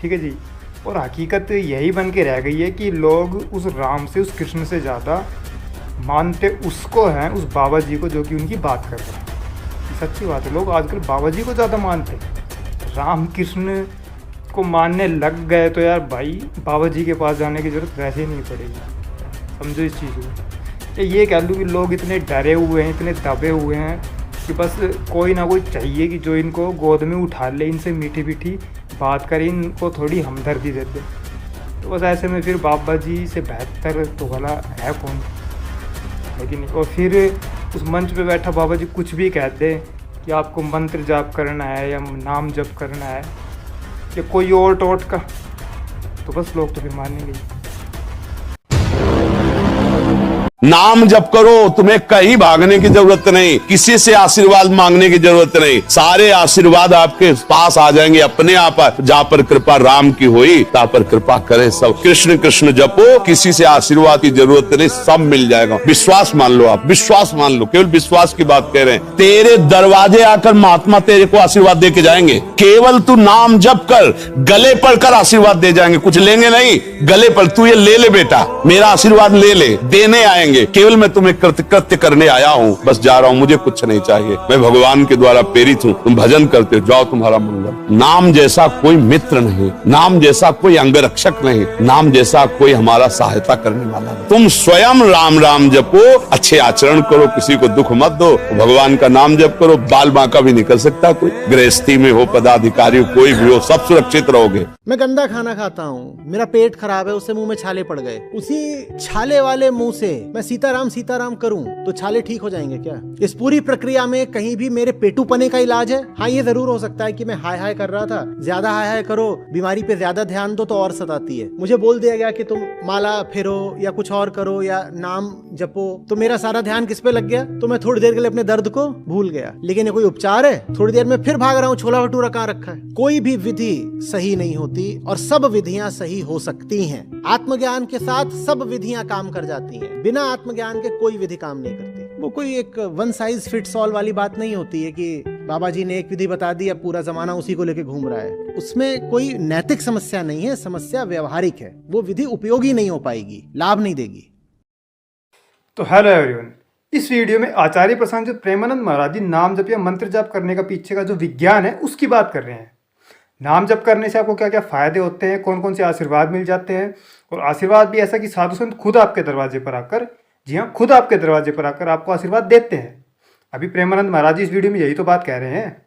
ठीक है जी। और हकीकत यही बन के रह गई है कि लोग उस राम से, उस कृष्ण से ज़्यादा मानते उसको हैं, उस बाबा जी को जो कि उनकी बात कर रहे हैं। सच्ची बात है, लोग आजकल बाबा जी को ज़्यादा मानते हैं। राम कृष्ण को मानने लग गए तो यार भाई बाबा जी के पास जाने की ज़रूरत वैसे ही नहीं पड़ेगी। समझो इस चीज़ को। ये कह लूँ कि लोग इतने डरे हुए हैं, इतने दबे हुए हैं कि बस कोई ना कोई चाहिए कि जो इनको गोद में उठा ले, इनसे मीठी मीठी बात करें, इनको थोड़ी हमदर्दी देते। तो बस ऐसे में फिर बाबा जी से बेहतर तो भला है कौन, लेकिन और फिर उस मंच पे बैठा बाबा जी कुछ भी कहते कि आपको मंत्र जाप करना है या नाम जप करना है या कोई और टोट का, तो बस लोग तो फिर मानेंगे ही। नाम जप करो, तुम्हें कहीं भागने की जरूरत नहीं, किसी से आशीर्वाद मांगने की जरूरत नहीं, सारे आशीर्वाद आपके पास आ जाएंगे अपने आप। जहाँ पर कृपा राम की हुई ता पर कृपा करे सब। कृष्ण कृष्ण जपो, किसी से आशीर्वाद की जरूरत नहीं, सब मिल जाएगा। विश्वास मान लो, आप विश्वास मान लो, केवल विश्वास की बात कह रहे हैं। तेरे दरवाजे आकर महात्मा तेरे को आशीर्वाद दे के जाएंगे। केवल तू नाम जप कर, गले पड़कर आशीर्वाद दे जाएंगे, कुछ लेंगे नहीं, गले पर तू ये ले बेटा, मेरा आशीर्वाद ले, देने आएंगे। केवल मैं तुम्हें कृत्य करने आया हूँ, बस जा रहा हूँ, मुझे कुछ नहीं चाहिए। मैं भगवान के द्वारा प्रेरित हूँ, तुम भजन करते हो, जाओ तुम्हारा मंगल। नाम जैसा कोई मित्र नहीं, नाम जैसा कोई अंगरक्षक नहीं, नाम जैसा कोई हमारा सहायता करने वाला नहीं। तुम स्वयं राम राम जपो, अच्छे आचरण करो, किसी को दुख मत दो, भगवान का नाम जप करो। बाल बांका भी निकल सकता कोई, गृहस्थी में हो, पदाधिकारी हो, कोई भी हो, सब सुरक्षित रहोगे। मैं गंदा खाना खाता हूँ, मेरा पेट खराब है, उससे मुंह में छाले पड़ गए, उसी छाले वाले मुंह से मैं सीताराम सीताराम करूं तो छाले ठीक हो जाएंगे क्या? इस पूरी प्रक्रिया में कहीं भी मेरे पेटूपने का इलाज है? हाँ, ये जरूर हो सकता है कि मैं हाय हाय कर रहा था, ज्यादा हाय हाय करो, बीमारी पे ज्यादा ध्यान दो तो और सताती है। मुझे बोल दिया गया कि तुम माला फेरो या कुछ और करो या नाम जपो, तो मेरा सारा ध्यान किस पे लग गया? तो मैं थोड़ी देर के लिए अपने दर्द को भूल गया। लेकिन ये कोई उपचार है? थोड़ी देर में फिर भाग रहा हूँ, छोला भटूरा कहाँ रखा है। कोई भी विधि सही नहीं होती और सब विधियां सही हो सकती हैं। आत्मज्ञान के साथ सब विधियां काम कर जाती हैं, बिना आत्मज्ञान के कोई विधि काम नहीं करती। वो कोई एक वन साइज फिट्स ऑल वाली बात नहीं होती है कि बाबा जी ने एक विधि बता दी, अब पूरा जमाना उसी को लेके घूम रहा है। उसमें कोई नैतिक समस्या नहीं है, समस्या व्यवहारिक है। वो विधि उपयोगी नहीं हो पाएगी, लाभ नहीं देगी। तो हेलो एवरीवन, इस वीडियो में आचार्य प्रशांत जो प्रेमानंद महाराज जी नाम जप या मंत्र जाप करने का पीछे का जो विज्ञान है उसकी बात कर रहे हैं। नाम जप करने से आपको क्या क्या फ़ायदे होते हैं, कौन कौन से आशीर्वाद मिल जाते हैं, और आशीर्वाद भी ऐसा कि साधु संत खुद आपके दरवाजे पर आकर, जी हाँ, खुद आपके दरवाजे पर आकर आपको आशीर्वाद देते हैं। अभी प्रेमानंद महाराज जी इस वीडियो में यही तो बात कह रहे हैं।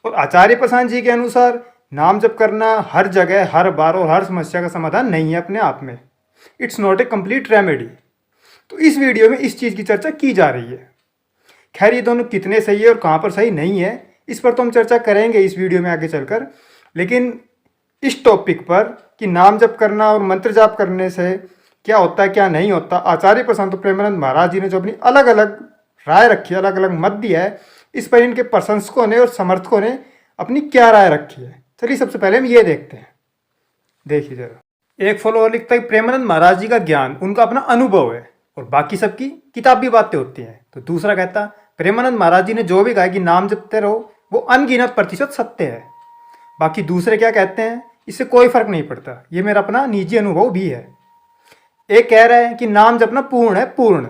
और आचार्य प्रशांत जी के अनुसार नाम जप करना हर जगह, हर बार और हर समस्या का समाधान नहीं है अपने आप में। It's not a complete remedy. तो इस वीडियो में इस चीज़ की चर्चा की जा रही है। खैर, ये दोनों कितने सही है और कहाँ पर सही नहीं है, इस पर तो हम चर्चा करेंगे इस वीडियो में आगे चलकर। लेकिन इस टॉपिक पर कि नाम जप करना और मंत्र जाप करने से क्या होता है, क्या नहीं होता, आचार्य प्रशांत प्रेमानंद महाराज जी ने जो अपनी अलग अलग राय रखी है, अलग अलग मत दिया है, इस पर इनके प्रशंसकों ने और समर्थकों ने अपनी क्या राय रखी है। चलिए सबसे पहले हम ये देखते हैं। देखिए जरा, एक फॉलोअर लिखता है प्रेमानंद महाराज जी का ज्ञान उनका अपना अनुभव है और बाकी सबकी किताबी बातें होती हैं। तो दूसरा कहता प्रेमानंद महाराज जी ने जो भी कहा कि नाम जपते रहो वो अनगिनत प्रतिशत सत्य है। बाकी दूसरे क्या कहते हैं, इससे कोई फर्क नहीं पड़ता, ये मेरा अपना निजी अनुभव भी है। एक कह रहा है कि नाम जपना पूर्ण है, पूर्ण।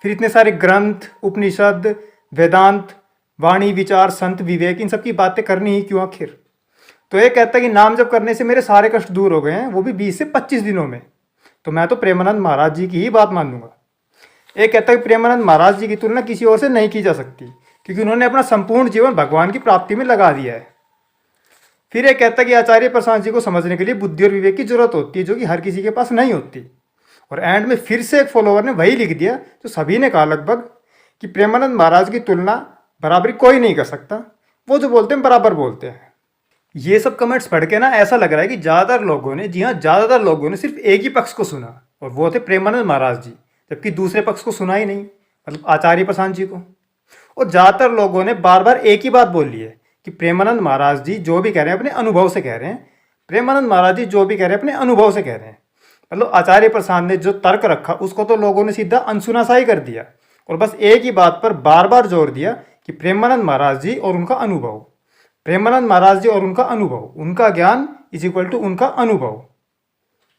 फिर इतने सारे ग्रंथ, उपनिषद, वेदांत, वाणी, विचार, संत, विवेक, इन सब की बातें करनी ही क्यों आखिर। तो एक कहता है कि नाम जप करने से मेरे सारे कष्ट दूर हो गए हैं, वो भी 20 से 25 दिनों में। तो मैं तो प्रेमानंद महाराज जी की ही बात मान लूँगा। एक कहता है कि प्रेमानंद महाराज जी की तुलना किसी और से नहीं की जा सकती क्योंकि उन्होंने अपना संपूर्ण जीवन भगवान की प्राप्ति में लगा दिया है। फिर एक कहता है कि आचार्य प्रशांत जी को समझने के लिए बुद्धि और विवेक की जरूरत होती है, जो कि हर किसी के पास नहीं होती। और एंड में फिर से एक फॉलोअर ने वही लिख दिया तो सभी ने कहा लगभग कि प्रेमानंद महाराज की तुलना बराबरी कोई नहीं कर सकता, वो जो बोलते हैं बराबर बोलते हैं। ये सब कमेंट्स पढ़ के ना ऐसा लग रहा है कि ज़्यादातर लोगों ने, जी हाँ, ज़्यादातर लोगों ने सिर्फ एक ही पक्ष को सुना और वो थे प्रेमानंद महाराज जी, जबकि दूसरे पक्ष को सुना ही नहीं, मतलब आचार्य प्रशांत जी को। और ज़्यादातर लोगों ने बार बार एक ही बात बोल ली है कि प्रेमानंद महाराज जी जो भी कह रहे हैं अपने अनुभव से कह रहे हैं, प्रेमानंद महाराज जी जो भी कह रहे हैं अपने अनुभव से कह रहे हैं। मतलब आचार्य प्रशांत ने जो तर्क रखा उसको तो लोगों ने सीधा अनसुना सा ही कर दिया और बस एक ही बात पर बार बार जोर दिया कि प्रेमानंद महाराज जी और उनका अनुभव, प्रेमानंद महाराज जी और उनका अनुभव, उनका ज्ञान इज इक्वल टू उनका अनुभव।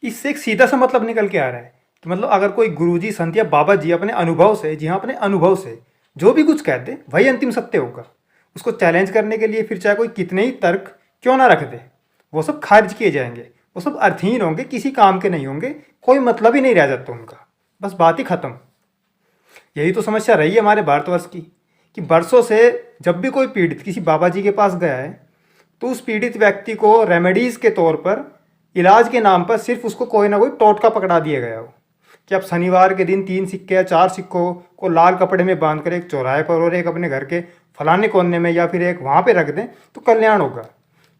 इससे एक सीधा सा मतलब निकल के आ रहा है कि मतलब अगर कोई गुरुजी, संत या बाबा जी अपने अनुभव से, जी हाँ अपने अनुभव से जो भी कुछ कहते वही अंतिम सत्य होगा। उसको चैलेंज करने के लिए फिर चाहे कोई कितने ही तर्क क्यों ना रख दे, वो सब खारिज किए जाएंगे, वो सब अर्थहीन होंगे, किसी काम के नहीं होंगे, कोई मतलब ही नहीं रह जाता उनका, बस बात ही खत्म। यही तो समस्या रही है हमारे भारतवर्ष की कि वर्षों से जब भी कोई पीड़ित किसी बाबा जी के पास गया है तो उस पीड़ित व्यक्ति को रेमेडीज़ के तौर पर, इलाज के नाम पर सिर्फ उसको कोई ना कोई टोटका पकड़ा दिया गया हो कि अब शनिवार के दिन 3 सिक्के या 4 सिक्कों को लाल कपड़े में बांध कर एक चौराहे पर और एक अपने घर के फलाने कोने में या फिर एक वहाँ पे रख दें तो कल्याण होगा।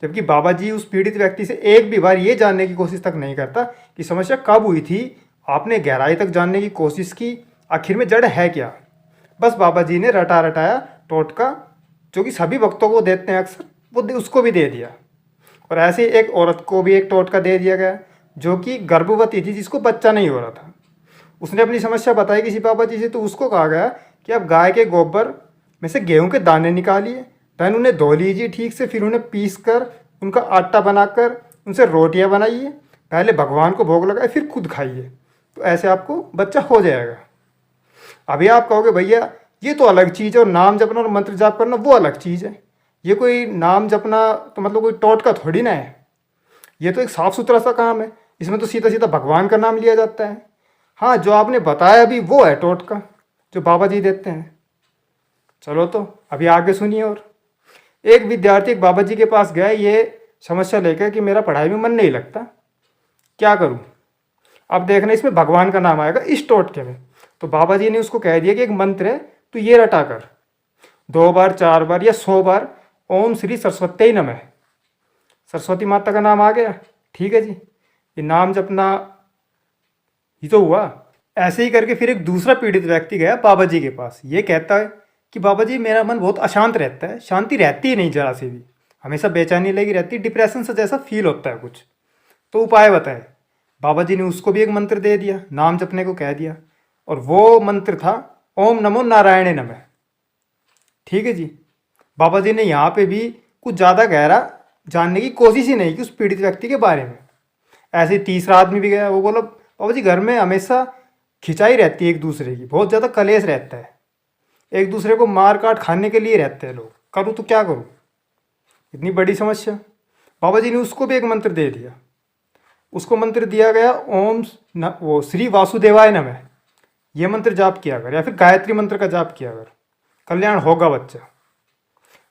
जबकि बाबा जी उस पीड़ित व्यक्ति से एक भी बार ये जानने की कोशिश तक नहीं करता कि समस्या कब हुई थी, आपने गहराई तक जानने की कोशिश की, आखिर में जड़ है क्या। बस बाबा जी ने रटा रटाया टोटका जो कि सभी भक्तों को देते हैं अक्सर, वो उसको भी दे दिया। और ऐसे एक औरत को भी एक टोटका दे दिया गया जो कि गर्भवती थी, जिसको बच्चा नहीं हो रहा था। उसने अपनी समस्या बताई किसी बाबा जी से, तो उसको कहा गया कि आप गाय के गोबर में से गेहूं के दाने निकालिए, देन उन्हें धो लीजिए ठीक से, फिर उन्हें पीस कर उनका आटा बनाकर उनसे रोटियां बनाइए, पहले भगवान को भोग लगाए फिर खुद खाइए, तो ऐसे आपको बच्चा हो जाएगा। अभी आप कहोगे भैया ये तो अलग चीज़ है और नाम जपना और मंत्र जाप करना वो अलग चीज़ है, ये कोई नाम जपना तो मतलब कोई टोटका थोड़ी ना है, ये तो एक साफ़ सुथरा सा काम है, इसमें तो सीधा सीधा भगवान का नाम लिया जाता है। हाँ, जो आपने बताया अभी वो है टोटका जो बाबा जी देते हैं। चलो तो अभी आगे सुनिए। और एक विद्यार्थी एक बाबा जी के पास गया ये समस्या लेकर कि मेरा पढ़ाई में मन नहीं लगता, क्या करूं। अब देखना इसमें भगवान का नाम आएगा इस टोटके में। तो बाबा जी ने उसको कह दिया कि एक मंत्र है, तो ये रटा कर 2 बार 4 बार या 100 बार ओम श्री सरस्वती नमः, सरस्वती माता का नाम आ गया, ठीक है जी, ये नाम जपना ये तो हुआ। ऐसे ही करके फिर एक दूसरा पीड़ित व्यक्ति गया बाबा जी के पास, ये कहता है कि बाबा जी मेरा मन बहुत अशांत रहता है, शांति रहती ही नहीं जरा से भी, हमेशा बेचैनी लगी रहती, डिप्रेशन से जैसा फील होता है कुछ, तो उपाय बताए। बाबा जी ने उसको भी एक मंत्र दे दिया, नाम जपने को कह दिया, और वो मंत्र था ओम नमो नारायणे नमः, ठीक है जी। बाबा जी ने यहाँ पे भी कुछ ज़्यादा गहरा जानने की कोशिश ही नहीं की उस पीड़ित व्यक्ति के बारे में। ऐसे ही तीसरा आदमी भी गया, वो बोला बाबा जी घर में हमेशा खिंचाई रहती है एक दूसरे की, बहुत ज़्यादा कलेश रहता है, एक दूसरे को मार काट खाने के लिए रहते हैं लोग, करूँ तो क्या करूँ, इतनी बड़ी समस्या। बाबा जी ने उसको भी एक मंत्र दे दिया, उसको मंत्र दिया गया ओम वो श्री वासुदेवाय नमः, ये मंत्र जाप किया कर या फिर गायत्री मंत्र का जाप किया कर, कल्याण होगा बच्चा।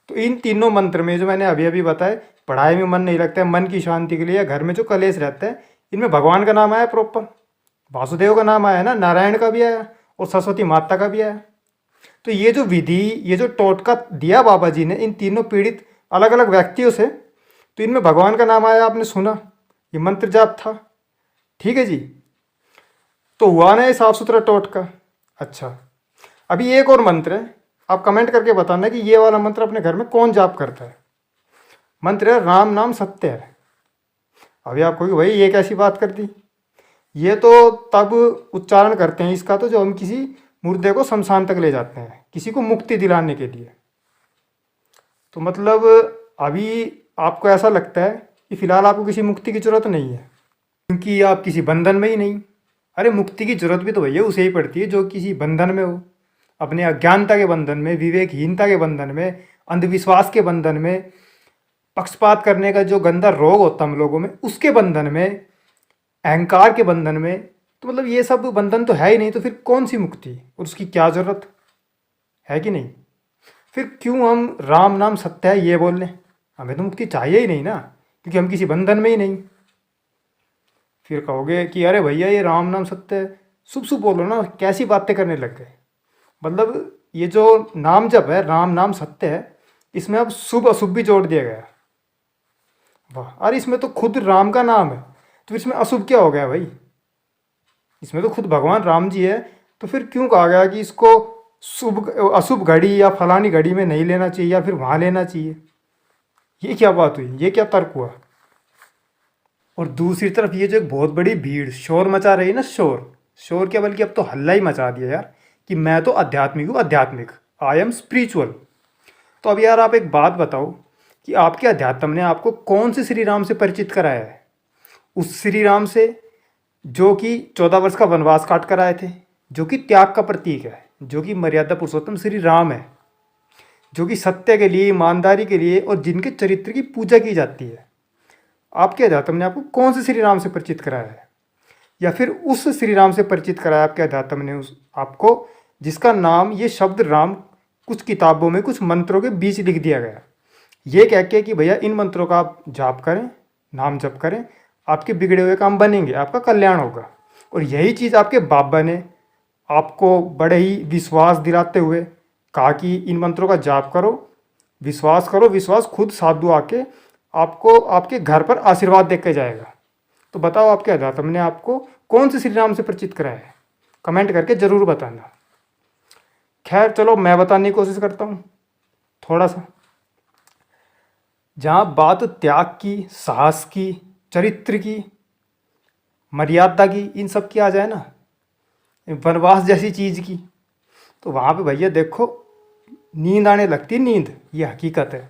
तो इन तीनों मंत्र में जो मैंने अभी अभी बताए, पढ़ाई में मन नहीं लगता है, मन की शांति के लिए, या घर में जो कलेश रहता है, इनमें भगवान का नाम आया प्रॉपर, वासुदेव का नाम आया ना, नारायण का भी आया और सरस्वती माता का भी आया। तो ये जो विधि, ये जो टोटका दिया बाबा जी ने इन तीनों पीड़ित अलग अलग व्यक्तियों से, तो इनमें भगवान का नाम आया, आपने सुना, ये मंत्र जाप था, ठीक है जी। तो हुआ ना ये साफ सुथरा टोटका। अच्छा, अभी एक और मंत्र है, आप कमेंट करके बताना कि ये वाला मंत्र अपने घर में कौन जाप करता है। मंत्र है राम नाम सत्य है। अभी आप कहोगे भाई ये कैसी बात कर दी, ये तो तब उच्चारण करते हैं इसका तो जो हम किसी मुर्दे को शमशान तक ले जाते हैं, किसी को मुक्ति दिलाने के लिए। तो मतलब अभी आपको ऐसा लगता है कि फ़िलहाल आपको किसी मुक्ति की ज़रूरत नहीं है क्योंकि आप किसी बंधन में ही नहीं। अरे मुक्ति की ज़रूरत भी तो भैया उसे ही पड़ती है जो किसी बंधन में हो, अपने अज्ञानता के बंधन में, विवेकहीनता के बंधन में, अंधविश्वास के बंधन में, पक्षपात करने का जो गंदा रोग होता है हम लोगों में उसके बंधन में, अहंकार के बंधन में। तो मतलब ये सब बंधन तो है ही नहीं, तो फिर कौन सी मुक्ति और उसकी क्या ज़रूरत है कि नहीं। फिर क्यों हम राम नाम सत्य है ये बोल लें, हमें तो मुक्ति चाहिए ही नहीं ना, क्योंकि हम किसी बंधन में ही नहीं। फिर कहोगे कि अरे भैया ये राम नाम सत्य है, शुभ शुभ बोलो ना, कैसी बातें करने लग गए। मतलब ये जो नाम जप है राम नाम सत्य है, इसमें अब शुभ अशुभ भी जोड़ दिया गया। वाह, अरे इसमें तो खुद राम का नाम है, तो इसमें अशुभ क्या हो गया भाई, इसमें तो खुद भगवान राम जी है, तो फिर क्यों कहा गया कि इसको शुभ अशुभ घड़ी या फलानी घड़ी में नहीं लेना चाहिए या फिर वहाँ लेना चाहिए। ये क्या बात हुई, ये क्या तर्क हुआ। और दूसरी तरफ ये जो एक बहुत बड़ी भीड़ शोर मचा रही है ना, शोर क्या बल्कि अब तो हल्ला ही मचा दिया यार कि मैं तो आध्यात्मिक हूँ, आध्यात्मिक, आई एम स्पिरिचुअल। तो अब यार आप एक बात बताओ कि आपके अध्यात्म ने आपको कौन से श्री राम से परिचित कराया है। उस श्री राम से जो कि 14 वर्ष का वनवास काट कर आए थे, जो कि त्याग का प्रतीक है, जो कि मर्यादा पुरुषोत्तम श्री राम है, जो कि सत्य के लिए, ईमानदारी के लिए और जिनके चरित्र की पूजा की जाती है। आपके अध्यात्म ने आपको कौन से श्री राम से परिचित कराया है, या फिर उस श्री राम से परिचित कराया आपके अध्यात्म ने उस आपको, जिसका नाम, ये शब्द राम कुछ किताबों में कुछ मंत्रों के बीच लिख दिया गया, ये कह के कि भैया इन मंत्रों का आप जाप करें, नाम जप करें, आपके बिगड़े हुए काम बनेंगे, आपका कल्याण होगा। और यही चीज़ आपके बाबा ने आपको बड़े ही विश्वास दिलाते हुए कहा कि इन मंत्रों का जाप करो, विश्वास खुद साधु आके आपको आपके घर पर आशीर्वाद दे के जाएगा। तो बताओ आपके अध्यात्म ने आपको कौन से श्री राम से परिचित कराया है, कमेंट करके ज़रूर बताना। खैर चलो मैं बताने की कोशिश करता हूँ थोड़ा सा। जहाँ बात त्याग की, साहस की, चरित्र की, मर्यादा की, इन सब की आ जाए ना, वनवास जैसी चीज़ की, तो वहाँ पे भैया देखो नींद आने लगती है, नींद, ये हकीकत है।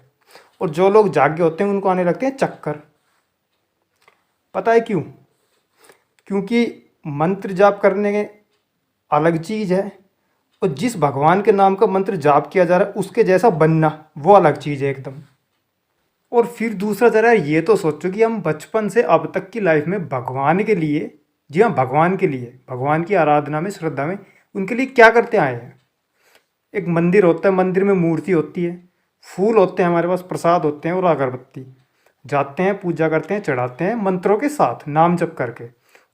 और जो लोग जागे होते हैं उनको आने लगते हैं चक्कर। पता है क्यों? क्योंकि मंत्र जाप करने के अलग चीज़ है, और जिस भगवान के नाम का मंत्र जाप किया जा रहा है उसके जैसा बनना वो अलग चीज़ है एकदम। और फिर दूसरा ज़रा ये तो सोचो कि हम बचपन से अब तक की लाइफ में भगवान के लिए, जी हाँ भगवान के लिए, भगवान की आराधना में, श्रद्धा में, उनके लिए क्या करते आए हैं। एक मंदिर होता है, मंदिर में मूर्ति होती है, फूल होते हैं हमारे पास, प्रसाद होते हैं और अगरबत्ती, जाते हैं, पूजा करते हैं, चढ़ाते हैं मंत्रों के साथ, नाम जप करके,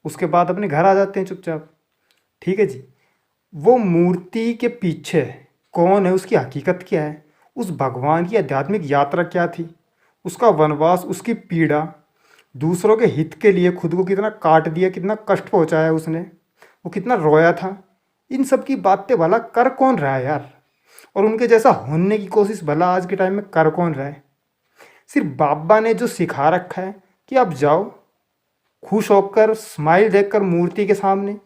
उसके बाद अपने घर आ जाते हैं चुपचाप। ठीक है जी। वो मूर्ति के पीछे कौन है, उसकी हकीकत क्या है, उस भगवान की आध्यात्मिक यात्रा क्या थी, उसका वनवास, उसकी पीड़ा, दूसरों के हित के लिए खुद को कितना काट दिया, कितना कष्ट पहुंचाया उसने, वो कितना रोया था, इन सब की बातें भला कर कौन रहा है यार। और उनके जैसा होने की कोशिश भला आज के टाइम में कर कौन रहा है। सिर्फ बाबा ने जो सिखा रखा है कि आप जाओ खुश होकर, स्माइल देखकर मूर्ति के सामने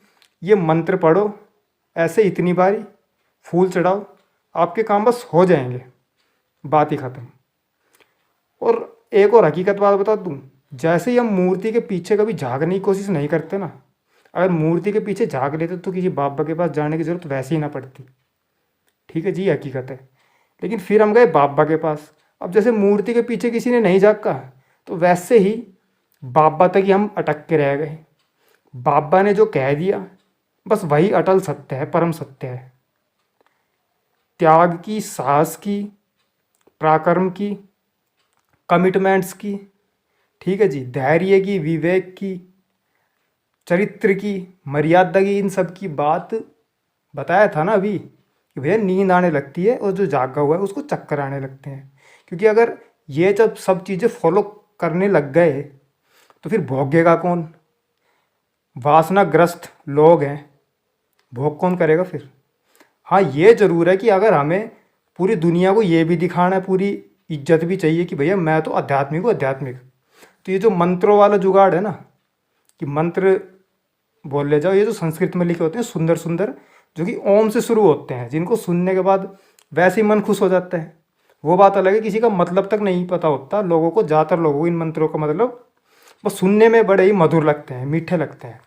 ये मंत्र पढ़ो, ऐसे इतनी बारी फूल चढ़ाओ, आपके काम बस हो जाएंगे, बात ही ख़त्म। और एक और हकीकत बात बता दूँ, जैसे ही हम मूर्ति के पीछे कभी झाँकने की कोशिश नहीं करते ना, अगर मूर्ति के पीछे झाँक लेते तो किसी बाबा के पास जाने की ज़रूरत वैसे ही ना पड़ती। ठीक है जी, हकीकत है। लेकिन फिर हम गए बाबा के पास। अब जैसे मूर्ति के पीछे किसी ने नहीं झाँका तो वैसे ही बाबा तक ही हम अटक के रह गए। बाबा ने जो कह दिया बस वही अटल सत्य है, परम सत्य है। त्याग की, साहस की, पराक्रम की, कमिटमेंट्स की, ठीक है जी, धैर्य की, विवेक की, चरित्र की, मर्यादा की, इन सब की बात बताया था ना अभी कि भैया नींद आने लगती है और जो जागा हुआ है उसको चक्कर आने लगते हैं। क्योंकि अगर ये जब सब चीज़ें फॉलो करने लग गए तो फिर भोगेगा कौन? वासनाग्रस्त लोग हैं, भोग कौन करेगा फिर? हाँ ये ज़रूर है कि अगर हमें पूरी दुनिया को ये भी दिखाना है, पूरी इज्जत भी चाहिए कि भैया मैं तो आध्यात्मिक हूँ, आध्यात्मिक, तो ये जो मंत्रों वाला जुगाड़ है ना कि मंत्र बोल ले जाओ, ये जो संस्कृत में लिखे होते हैं सुंदर सुंदर, जो कि ओम से शुरू होते हैं, जिनको सुनने के बाद वैसे ही मन खुश हो जाता है, वो बात अलग है। किसी का मतलब तक नहीं पता होता लोगों को, ज़्यादातर लोगों को इन मंत्रों का मतलब वो सुनने में बड़े ही मधुर लगते हैं, मीठे लगते हैं,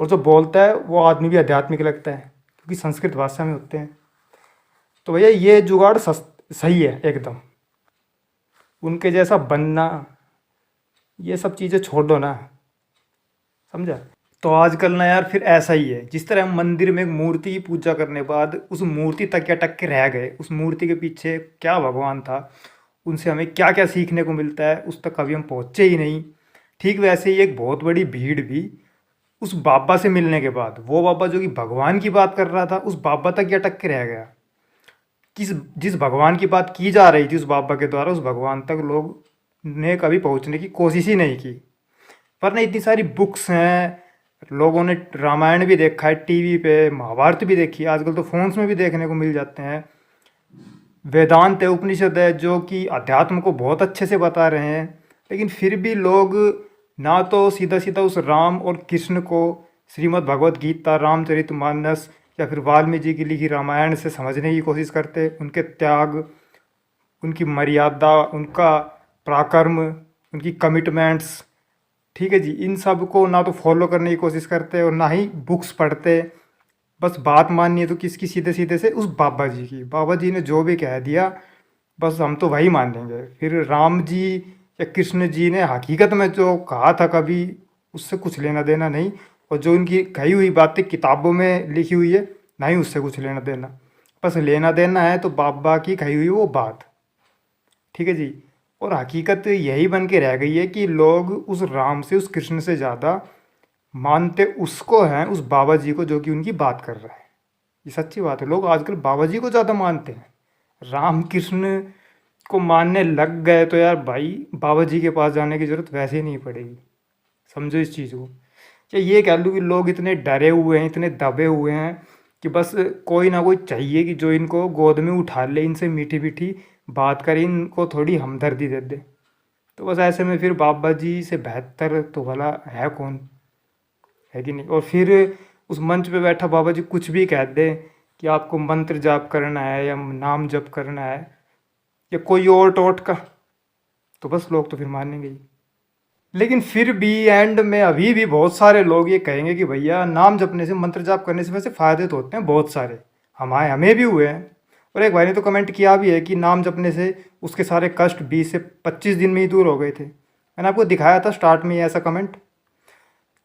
और जो बोलता है वो आदमी भी आध्यात्मिक लगता है क्योंकि संस्कृत भाषा में होते हैं। तो भैया ये जुगाड़ सही है एकदम। उनके जैसा बनना, ये सब चीज़ें छोड़ दो ना, समझा। तो आजकल ना यार फिर ऐसा ही है, जिस तरह हम मंदिर में एक मूर्ति की पूजा करने बाद उस मूर्ति तक क्या टक के रह गए, उस मूर्ति के पीछे क्या भगवान था, उनसे हमें क्या क्या सीखने को मिलता है, उस तक कभी हम पहुँचे ही नहीं। ठीक वैसे ही एक बहुत बड़ी भीड़ भी उस बाबा से मिलने के बाद, वो बाबा जो कि भगवान की बात कर रहा था, उस बाबा तक क्या टक के रह गया। जिस भगवान की बात की जा रही थी उस बाबा के द्वारा, उस भगवान तक लोग ने कभी पहुंचने की कोशिश ही नहीं की। पर ना इतनी सारी बुक्स हैं, लोगों ने रामायण भी देखा है टीवी पे, महाभारत भी देखी है, आजकल तो फोन्स में भी देखने को मिल जाते हैं। वेदांत है, उपनिषद है, जो कि अध्यात्म को बहुत अच्छे से बता रहे हैं। लेकिन फिर भी लोग ना तो सीधा सीधा उस राम और कृष्ण को श्रीमद् भगवत गीता, रामचरितमानस या फिर वाल्मीकि जी की लिखी रामायण से समझने की कोशिश करते, उनके त्याग, उनकी मर्यादा, उनका पराक्रम, उनकी कमिटमेंट्स, ठीक है जी, इन सब को ना तो फॉलो करने की कोशिश करते और ना ही बुक्स पढ़ते। बस बात माननी है तो किसकी, सीधे सीधे से उस बाबा जी की। बाबा जी ने जो भी कह दिया बस हम तो वही मान लेंगे। फिर राम जी या कृष्ण जी ने हकीकत में जो कहा था कभी उससे कुछ लेना देना नहीं, और जो उनकी कही हुई बातें किताबों में लिखी हुई है ना ही उससे कुछ लेना देना। बस लेना देना है तो बाबा की कही हुई वो बात, ठीक है जी। और हकीकत यही बन के रह गई है कि लोग उस राम से, उस कृष्ण से ज़्यादा मानते उसको हैं, उस बाबा जी को, जो कि उनकी बात कर रहा है। ये सच्ची बात है, लोग आजकल बाबा जी को ज़्यादा मानते हैं। राम कृष्ण को मानने लग गए तो यार भाई बाबा जी के पास जाने की ज़रूरत वैसे ही नहीं पड़ेगी। समझो इस चीज़ को। या ये कह लूँ कि लोग इतने डरे हुए हैं, इतने दबे हुए हैं कि बस कोई ना कोई चाहिए कि जो इनको गोद में उठा ले, इनसे मीठी मीठी बात करे, इनको थोड़ी हमदर्दी दे दे। तो बस ऐसे में फिर बाबा जी से बेहतर तो भला है कौन, है कि नहीं। और फिर उस मंच पे बैठा बाबा जी कुछ भी कह दे कि आपको मंत्र जाप करना है या नाम जप करना है या कोई और टोटका, तो बस लोग तो फिर मानेंगे ही। लेकिन फिर भी एंड में अभी भी बहुत सारे लोग ये कहेंगे कि भैया नाम जपने से, मंत्र जाप करने से वैसे फ़ायदे तो होते हैं बहुत सारे, हमें भी हुए हैं। और एक भाई ने तो कमेंट किया भी है कि नाम जपने से उसके सारे कष्ट 20 से 25 दिन में ही दूर हो गए थे। मैंने आपको दिखाया था स्टार्ट में ही ऐसा कमेंट।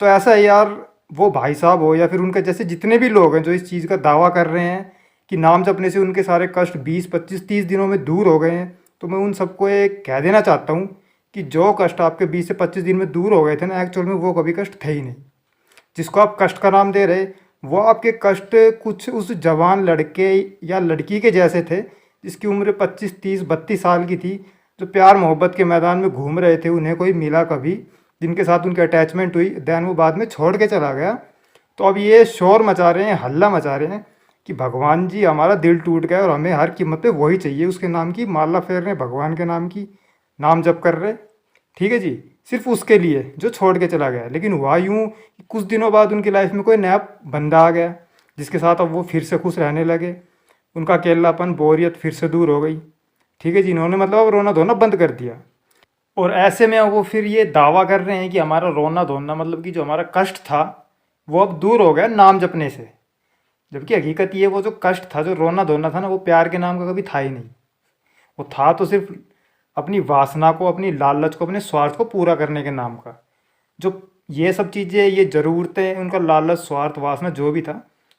तो ऐसा है यार, वो भाई साहब हो या फिर उनके जैसे जितने भी लोग हैं जो इस चीज़ का दावा कर रहे हैं कि नाम जपने से उनके सारे कष्ट 20, 25, 30 दिनों में दूर हो गए हैं, तो मैं उन सबको एक कह देना चाहता हूँ कि जो कष्ट आपके 20 से 25 दिन में दूर हो गए थे ना, एक्चुअल में वो कभी कष्ट थे ही नहीं। जिसको आप कष्ट का नाम दे रहे, वो आपके कष्ट कुछ उस जवान लड़के या लड़की के जैसे थे जिसकी उम्र 25, 30, 32 साल की थी, जो प्यार मोहब्बत के मैदान में घूम रहे थे, उन्हें कोई मिला कभी जिनके साथ उनकी अटैचमेंट हुई, देन वो बाद में छोड़ के चला गया। तो अब ये शोर मचा रहे हैं, हल्ला मचा रहे हैं कि भगवान जी हमारा दिल टूट गया और हमें हर कीमत पे वही चाहिए, उसके नाम की माला फेर रहे हैं, भगवान के नाम की नाम जप कर रहे, ठीक है जी, सिर्फ उसके लिए जो छोड़ के चला गया। लेकिन हुआ यूँ कि कुछ दिनों बाद उनकी लाइफ में कोई नया बंदा आ गया जिसके साथ अब वो फिर से खुश रहने लगे, उनका अकेलापन, बोरियत फिर से दूर हो गई, ठीक है जी। इन्होंने मतलब अब रोना धोना बंद कर दिया। और ऐसे में वो फिर ये दावा कर रहे हैं कि हमारा रोना धोना, मतलब कि जो हमारा कष्ट था वो अब दूर हो गया नाम जपने से। जबकि हकीकत ये, वो जो कष्ट था, जो रोना धोना था ना, वो प्यार के नाम का कभी था ही नहीं। वो था तो सिर्फ अपनी वासना को, अपनी लालच को, अपने स्वार्थ को पूरा करने के नाम का। जो ये सब चीज़ें, ये ज़रूरतें, उनका लालच, स्वार्थ, वासना जो भी था,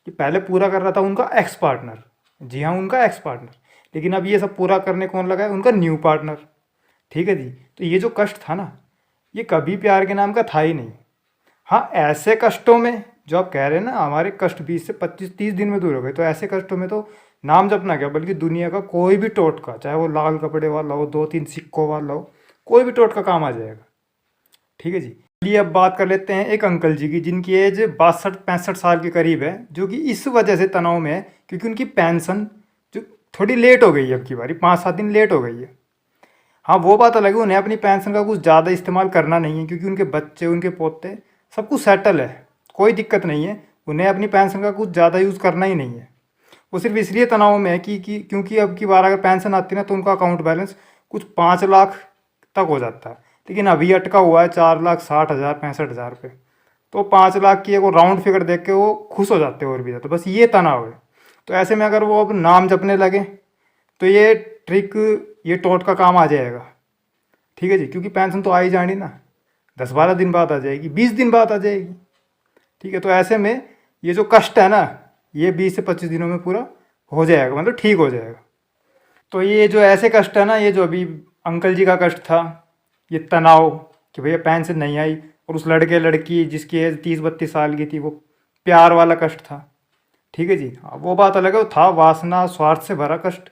ये पहले पूरा कर रहा था उनका एक्स पार्टनर। जी हाँ, उनका एक्स पार्टनर। लेकिन अब ये सब पूरा करने कौन लगा है? उनका न्यू पार्टनर, ठीक है जी। तो ये जो कष्ट था ना, ये कभी प्यार के नाम का था ही नहीं। हाँ, ऐसे कष्टों में जो आप कह रहे हैं ना, हमारे कष्ट 20 से 25, 30 दिन में दूर हो गए, तो ऐसे कष्टों में तो नाम जपना क्या, बल्कि दुनिया का कोई भी टोटका, चाहे वो लाल कपड़े वाला हो, 2-3 सिक्कों वाला हो, कोई भी टोटका काम आ जाएगा, ठीक है जी। चलिए अब बात कर लेते हैं एक अंकल जी की, जिनकी एज 62-65 साल के करीब है, जो कि इस वजह से तनाव में है क्योंकि उनकी पेंशन जो थोड़ी लेट हो गई है, अब की बारी 5-7 दिन लेट हो गई है। हाँ, वो बात अलग है, उन्हें अपनी पेंशन का कुछ ज़्यादा इस्तेमाल करना नहीं है क्योंकि उनके बच्चे, उनके पोते, सब कुछ सेटल है, कोई दिक्कत नहीं है। उन्हें अपनी पेंशन का कुछ ज़्यादा यूज़ करना ही नहीं है। वो सिर्फ इसलिए तनाव में है कि क्योंकि अब की बार अगर पेंशन आती ना तो उनका अकाउंट बैलेंस कुछ 5 लाख तक हो जाता है, लेकिन अभी अटका हुआ है 4,60,000, 65,000 पे। तो 5 लाख की एक वो राउंड फिगर देख के वो खुश हो जाते हैं और भी ज़्यादा। बस ये तनाव है। तो ऐसे में अगर वो अब नाम जपने लगे तो ये ट्रिक, ये टोटका काम आ जाएगा, ठीक है जी। क्योंकि पेंशन तो आ ही जानी ना, 10-12 दिन बाद आ जाएगी, 20 दिन बाद आ जाएगी, ठीक है। तो ऐसे में ये जो कष्ट है ना, ये 20 से 25 दिनों में पूरा हो जाएगा, मतलब ठीक हो जाएगा। तो ये जो ऐसे कष्ट है ना, ये जो अभी अंकल जी का कष्ट था, ये तनाव कि भैया पेंशन नहीं आई, और उस लड़के लड़की जिसकी एज 30-32 साल की थी, वो प्यार वाला कष्ट था, ठीक है जी। हाँ, वो बात अलग है, वो था वासना, स्वार्थ से भरा कष्ट,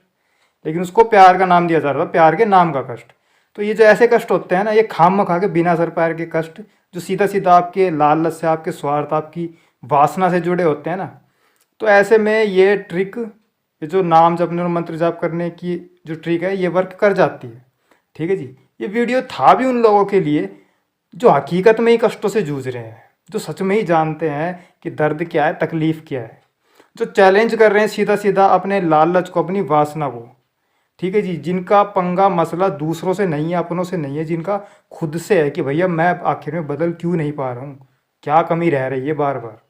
लेकिन उसको प्यार का नाम दिया जा रहा था, प्यार के नाम का कष्ट। तो ये जो ऐसे कष्ट होते हैं ना, ये खाम खा के बिना सर पैर के कष्ट, जो सीधा सीधा आपके लालच से, आपके स्वार्थ, आपकी वासना से जुड़े होते हैं ना, तो ऐसे में ये ट्रिक, ये जो नाम जपने और मंत्र जाप करने की जो ट्रिक है, ये वर्क कर जाती है, ठीक है जी। ये वीडियो था भी उन लोगों के लिए जो हकीकत में ही कष्टों से जूझ रहे हैं, जो सच में ही जानते हैं कि दर्द क्या है, तकलीफ़ क्या है, जो चैलेंज कर रहे हैं सीधा सीधा अपने लालच को, अपनी वासना को, ठीक है जी, जिनका पंगा मसला दूसरों से नहीं है, अपनों से नहीं है, जिनका खुद से है कि भैया मैं आखिर में बदल क्यों नहीं पा रहा हूँ, क्या कमी रह रही है बार बार।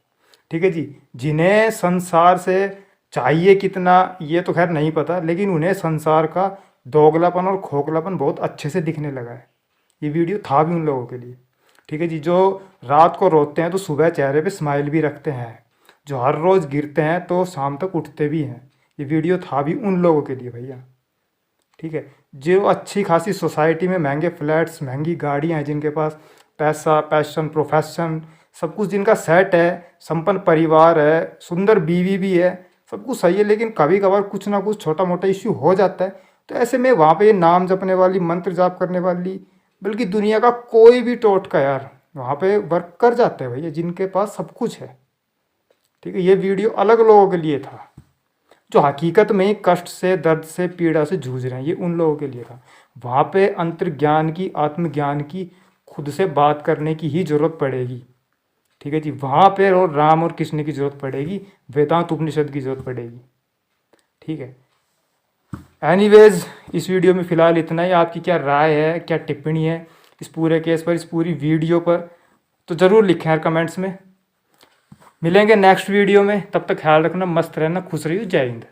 ठीक है जी, जिन्हें संसार से चाहिए कितना ये तो खैर नहीं पता, लेकिन उन्हें संसार का दोगलापन और खोखलापन बहुत अच्छे से दिखने लगा है। ये वीडियो था भी उन लोगों के लिए। ठीक है जी, जो रात को रोते हैं तो सुबह चेहरे पे स्माइल भी रखते हैं, जो हर रोज़ गिरते हैं तो शाम तक उठते भी हैं। ये वीडियो था भी उन लोगों के लिए भैया। ठीक है, जो अच्छी खासी सोसाइटी में महंगे फ्लैट्स, महंगी गाड़ियाँ हैं, जिनके पास पैसा, पैशन, प्रोफेशन सब कुछ जिनका सेट है, संपन्न परिवार है, सुंदर बीवी भी है, सब कुछ सही है, लेकिन कभी कभार कुछ ना कुछ छोटा मोटा इश्यू हो जाता है। तो ऐसे में वहाँ पे ये नाम जपने वाली, मंत्र जाप करने वाली, बल्कि दुनिया का कोई भी टोटका यार वहाँ पे वर्क कर जाता है भैया, जिनके पास सब कुछ है। ठीक है, ये वीडियो अलग लोगों के लिए था जो हकीकत में ही कष्ट से, दर्द से, पीड़ा से जूझ रहे हैं। ये उन लोगों के लिए था। वहाँ पे अंतर्ज्ञान की, आत्मज्ञान की, खुद से बात करने की ही जरूरत पड़ेगी। ठीक है जी, वहाँ पे और राम और कृष्ण की जरूरत पड़ेगी, वेदांत उपनिषद की जरूरत पड़ेगी। ठीक है, एनीवेज इस वीडियो में फ़िलहाल इतना ही। आपकी क्या राय है, क्या टिप्पणी है इस पूरे केस पर, इस पूरी वीडियो पर, तो ज़रूर लिखें यार कमेंट्स में। मिलेंगे नेक्स्ट वीडियो में, तब तक ख्याल रखना, मस्त रहना, खुश रहिए, जय हिंद।